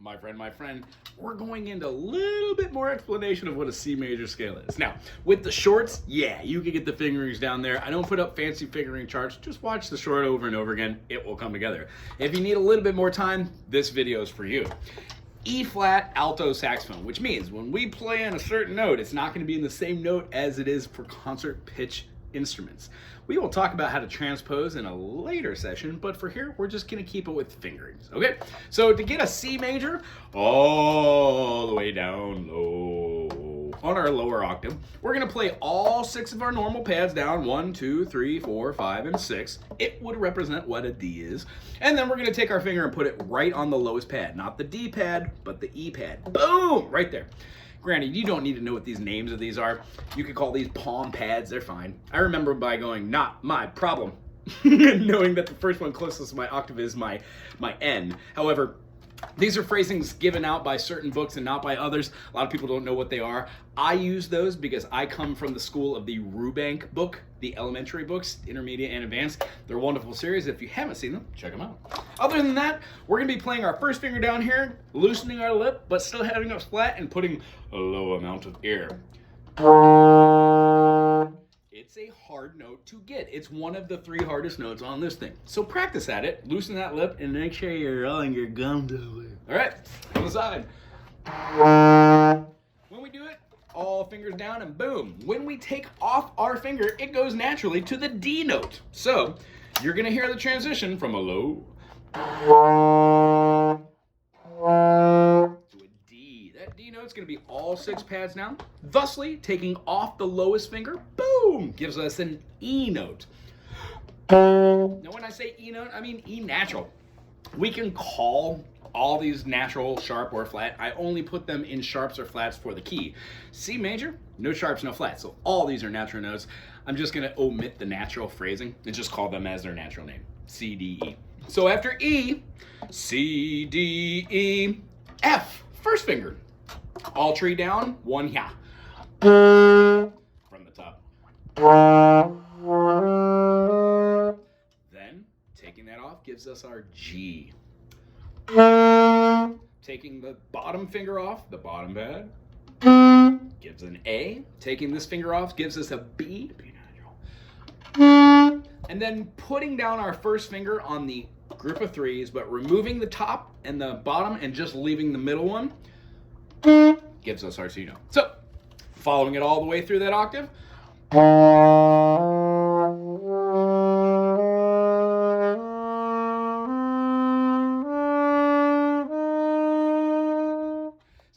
my friend, we're going into a little bit more explanation of what a C major scale is. Now, with the shorts, yeah, you can get the fingerings down there. I don't put up fancy fingering charts. Just watch the short over and over again. It will come together. If you need a little bit more time, this video is for you. E flat alto saxophone, which means when we play on a certain note, it's not going to be in the same note as it is for concert pitch instruments. We will talk about how to transpose in a later session, but for here, we're just going to keep it with fingerings, okay? So to get a C major all the way down low on our lower octave, we're going to play all 6 of our normal pads down, 1, 2, 3, 4, 5, and 6. It would represent what a D is. And then we're going to take our finger and put it right on the lowest pad, not the D pad, but the E pad. Boom, right there. Granted, you don't need to know what these names of these are. You could call these palm pads, they're fine. I remember by going, not my problem, knowing that the first one closest to my octave is my N. However, these are phrasings given out by certain books and not by others. A lot of people don't know what they are. I use those because I come from the school of the Rubank book, the elementary books, intermediate and advanced. They're a wonderful series. If you haven't seen them, check them out. Other than that, we're going to be playing our first finger down here, loosening our lip, but still having us flat and putting a low amount of air. It's a hard note to get. It's one of the 3 hardest notes on this thing. So practice at it, loosen that lip, and make sure you're rolling your gum to it. All right, on the side. When we do it, all fingers down and boom. When we take off our finger, it goes naturally to the D note. So you're gonna hear the transition from a low to a D. That D note's gonna be all 6 pads down, thusly taking off the lowest finger, boom, gives us an E note. Now when I say E note, I mean E natural. We can call all these natural, sharp, or flat. I only put them in sharps or flats for the key. C major, no sharps, no flats. So all these are natural notes. I'm just gonna omit the natural phrasing and just call them as their natural name. C, D, E. So after E, C, D, E, F, first finger. All tree down, 1 here. From the top. Then, taking that off gives us our G. Taking the bottom finger off, the bottom pad, gives an A. Taking this finger off gives us a B, B natural. And then putting down our first finger on the group of 3s, but removing the top and the bottom and just leaving the middle one, gives us our C note. So, following it all the way through that octave.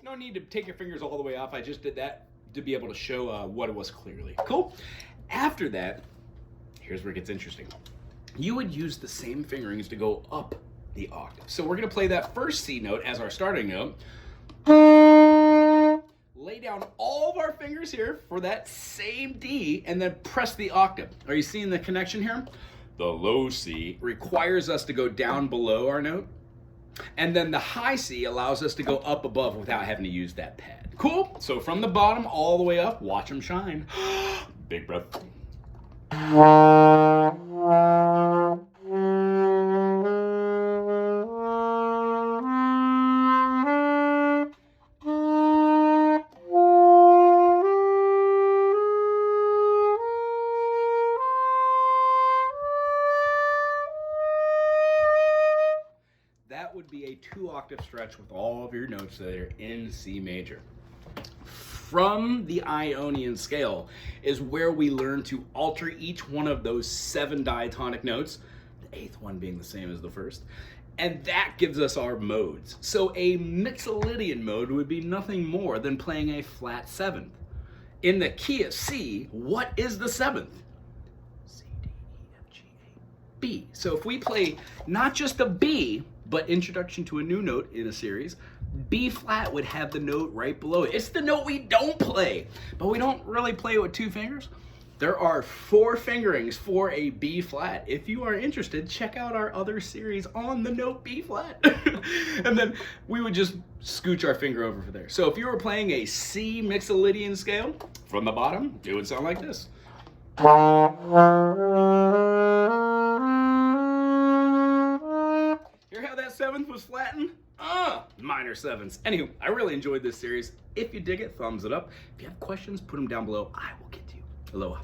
No need to take your fingers all the way off. I just did that to be able to show what it was clearly. Cool. After that, here's where it gets interesting. You would use the same fingerings to go up the octave. So we're going to play that first C note as our starting note. Lay down all of our fingers here for that same D and then press the octave. Are you seeing the connection here? The low C requires us to go down below our note. And then the high C allows us to go up above without having to use that pad. Cool? So from the bottom all the way up, watch them shine. Big breath. That would be a 2-octave stretch with all of your notes that are in C major. From the Ionian scale is where we learn to alter each one of those 7 diatonic notes, the 8th one being the same as the first, and that gives us our modes. So a Mixolydian mode would be nothing more than playing a flat 7th. In the key of C, what is the 7th? C, D, E, F, G, A, B. So if we play not just a B, but introduction to a new note in a series, B flat would have the note right below it. It's the note we don't play, but we don't really play it with 2 fingers. There are 4 fingerings for a B flat. If you are interested, check out our other series on the note B flat. And then we would just scooch our finger over for there. So if you were playing a C Mixolydian scale, from the bottom, it would sound like this. Hear how that 7th was flattened? Minor sevens. Anywho, I really enjoyed this series. If you dig it, thumbs it up. If you have questions, put them down below. I will get to you. Aloha.